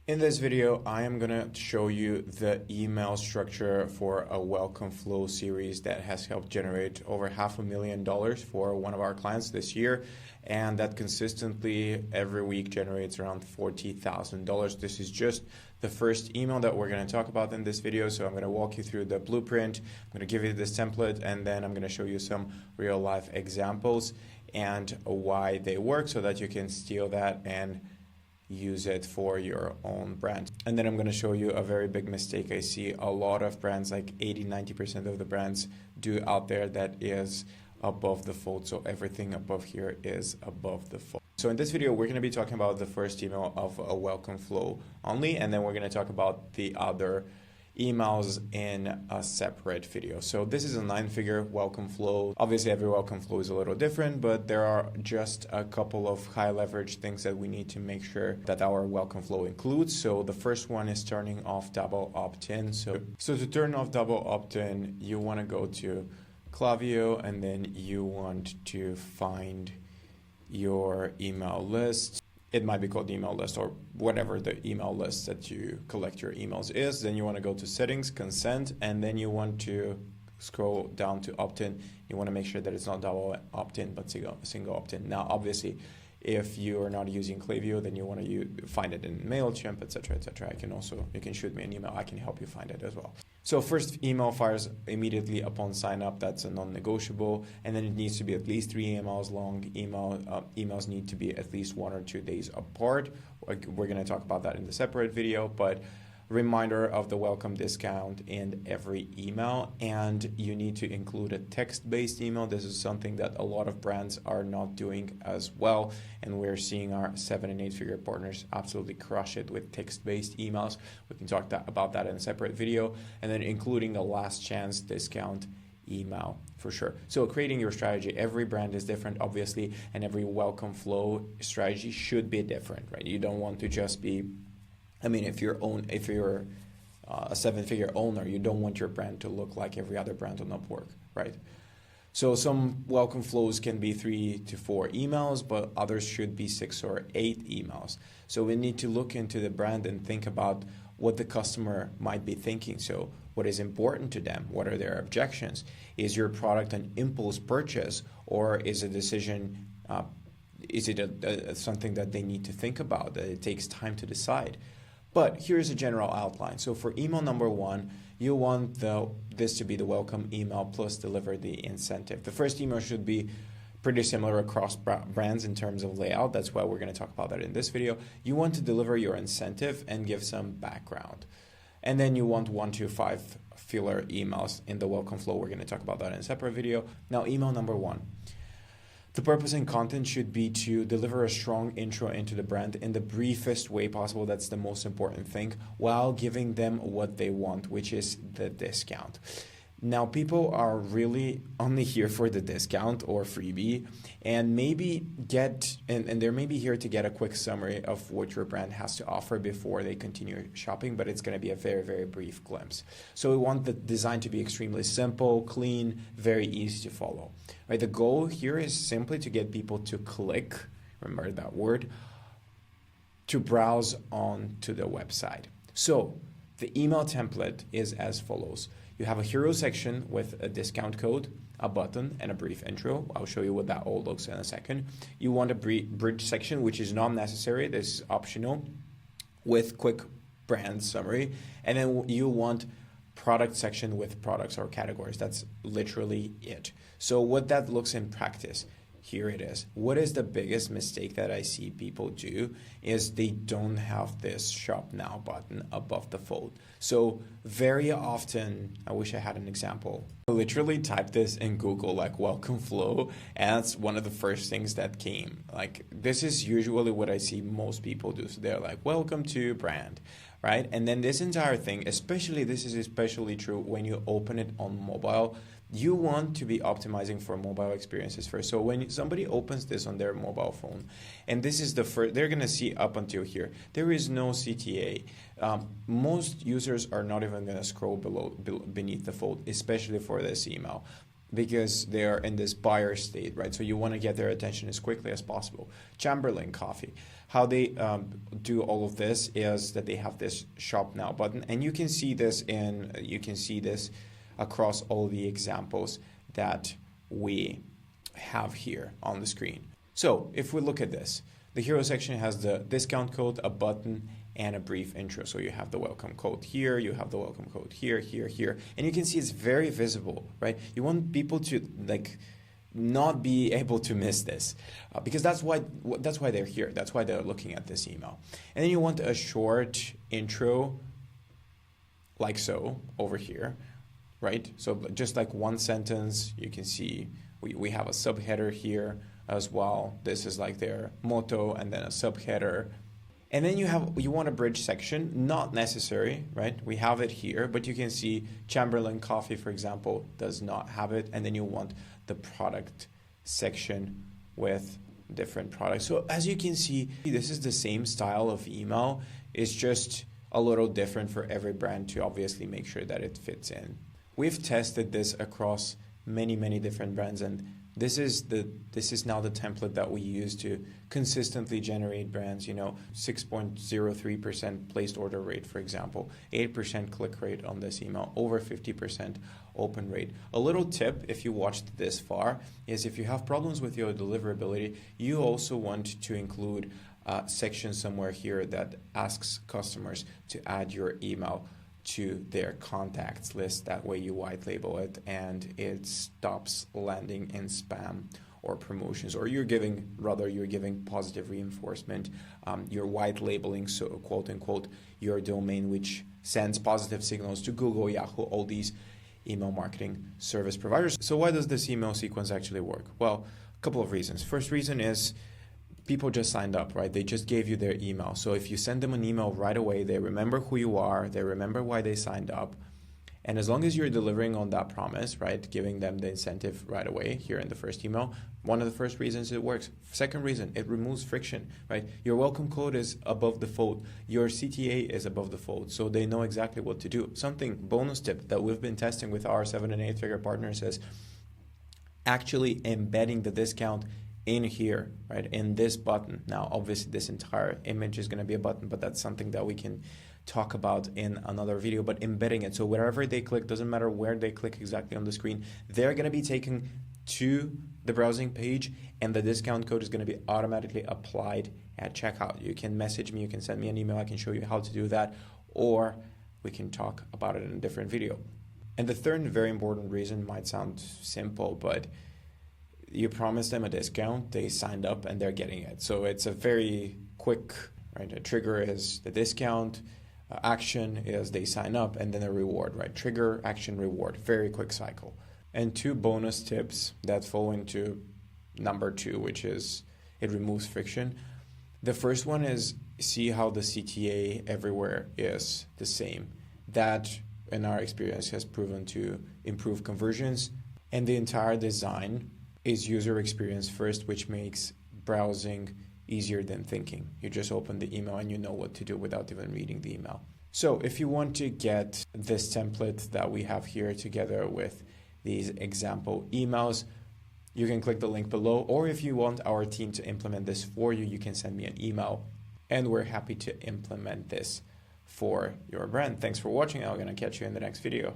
In this video, I am going to show you the email structure for a welcome flow series that has helped generate over $500,000 for one of our clients this year, and that consistently every week generates around $40,000. This is just the first email that we're going to talk about in this video, so I'm going to walk you through the blueprint, I'm going to give you this template, and then I'm going to show you some real life examples and why they work so that you can steal that and use it for your own brand. And then I'm going to show you a very big mistake I see a lot of brands, like 80-90% of the brands do out there, that is above the fold. So everything above here is above the fold. So in this video, we're going to be talking about the first email of a welcome flow only, and then we're going to talk about the other emails in a separate video. So this is a 9-figure welcome flow. Obviously every welcome flow is a little different, but there are just a couple of high leverage things that we need to make sure that our welcome flow includes. So the first one is turning off double opt-in. So to turn off double opt-in, you want to go to Klaviyo, and then you want to find your email list. It might be called email list or whatever the email list that you collect your emails is. Then you want to go to settings, consent, and then you want to scroll down to opt-in. You want to make sure that it's not double opt-in, but single opt-in. Now, obviously, if you are not using Klaviyo, then you want to find it in MailChimp, etc., etc. You can shoot me an email. I can help you find it as well. So first, email fires immediately upon sign up. That's a non-negotiable, and then it needs to be at least 3 emails long. Emails need to be at least 1 or 2 days apart. We're going to talk about that in the separate video, but reminder of the welcome discount in every email, and you need to include a text-based email. This is something that a lot of brands are not doing as well, and we're seeing our 7- and 8-figure partners absolutely crush it with text-based emails. We can talk about that in a separate video, and then including a last chance discount email for sure. So creating your strategy, every brand is different obviously, and every welcome flow strategy should be different, right? You don't want to just be, if you're a 7-figure owner, you don't want your brand to look like every other brand on Upwork, right? So some welcome flows can be 3 to 4 emails, but others should be 6 or 8 emails. So we need to look into the brand and think about what the customer might be thinking. So what is important to them? What are their objections? Is your product an impulse purchase, or is a decision, is it something that they need to think about, that it takes time to decide? But here's a general outline. So for email number 1, you want this to be the welcome email plus deliver the incentive. The first email should be pretty similar across brands in terms of layout. That's why we're going to talk about that in this video. You want to deliver your incentive and give some background. And then you want 1 to 5 filler emails in the welcome flow. We're going to talk about that in a separate video. Now, email number 1. The purpose and content should be to deliver a strong intro into the brand in the briefest way possible. That's the most important thing, while giving them what they want, which is the discount. Now, people are really only here for the discount or freebie, and they're maybe here to get a quick summary of what your brand has to offer before they continue shopping, but it's going to be a very, very brief glimpse. So we want the design to be extremely simple, clean, very easy to follow. Right? The goal here is simply to get people to click, remember that word, to browse on to the website. So the email template is as follows. You have a hero section with a discount code, a button, and a brief intro. I'll show you what that all looks in a second. You want a bridge section, which is not necessary. This is optional, with quick brand summary. And then you want product section with products or categories. That's literally it. So what that looks in practice, here it is. What is the biggest mistake that I see people do is they don't have this shop now button above the fold. So very often, I wish I had an example. I literally typed this in Google, like welcome flow, and that's one of the first things that came. Like, this is usually what I see most people do. So they're like, welcome to brand, right? And then this entire thing, this is especially true when you open it on mobile. You want to be optimizing for mobile experiences first. So when somebody opens this on their mobile phone, and this is the first, they're going to see up until here, there is no CTA. Most users are not even going to scroll beneath the fold, especially for this email. because they are in this buyer state, right? So you want to get their attention as quickly as possible. Chamberlain Coffee, how they do all of this is that they have this Shop Now button, and you can see this across all the examples that we have here on the screen. So if we look at this, the hero section has the discount code, a button, and a brief intro. So you have the welcome code here, you have the welcome code here, here, and you can see it's very visible, right? You want people to not be able to miss this because that's why they're here. That's why they're looking at this email. And then you want a short intro, like so, over here, right? So just like one sentence, you can see we have a subheader here as well. This is like their motto and then a subheader. And then you want a bridge section, not necessary, right? We have it here, but you can see Chamberlain Coffee, for example, does not have it. And then you want the product section with different products. So as you can see, this is the same style of email. It's just a little different for every brand to obviously make sure that it fits in. We've tested this across many different brands, and this is now the template that we use to consistently generate brands. 6.03% placed order rate, for example, 8% click rate on this email, over 50% open rate. A little tip, if you watched this far, is if you have problems with your deliverability, you also want to include a section somewhere here that asks customers to add your email to their contacts list. That way you white label it and it stops landing in spam or promotions, or you're giving positive reinforcement. You're white labeling, so quote unquote, your domain, which sends positive signals to Google, Yahoo, all these email marketing service providers. So why does this email sequence actually work? Well, a couple of reasons. First reason is people just signed up, right? They just gave you their email. So if you send them an email right away, they remember who you are, they remember why they signed up. And as long as you're delivering on that promise, right, giving them the incentive right away here in the first email, one of the first reasons it works. Second reason, it removes friction, right? Your welcome code is above the fold. Your CTA is above the fold, so they know exactly what to do. Something, bonus tip that we've been testing with our 7- and 8-figure partners is actually embedding the discount in here, right, in this button. Now, obviously, this entire image is going to be a button, but that's something that we can talk about in another video. But embedding it, so wherever they click, doesn't matter where they click exactly on the screen, they're going to be taken to the browsing page, and the discount code is going to be automatically applied at checkout. You can message me, you can send me an email, I can show you how to do that, or we can talk about it in a different video. And the third very important reason might sound simple, but you promise them a discount, they signed up, and they're getting it. So it's a very quick, right? A trigger is the discount, action is they sign up, and then a reward, right? Trigger, action, reward, very quick cycle. And 2 bonus tips that fall into number 2, which is it removes friction. The first one is see how the CTA everywhere is the same. That, in our experience, has proven to improve conversions, and the entire design is user experience first, which makes browsing easier than thinking. You just open the email and you know what to do without even reading the email. So if you want to get this template that we have here together with these example emails, you can click the link below, or if you want our team to implement this for you, you can send me an email and we're happy to implement this for your brand. Thanks for watching. I'm going to catch you in the next video.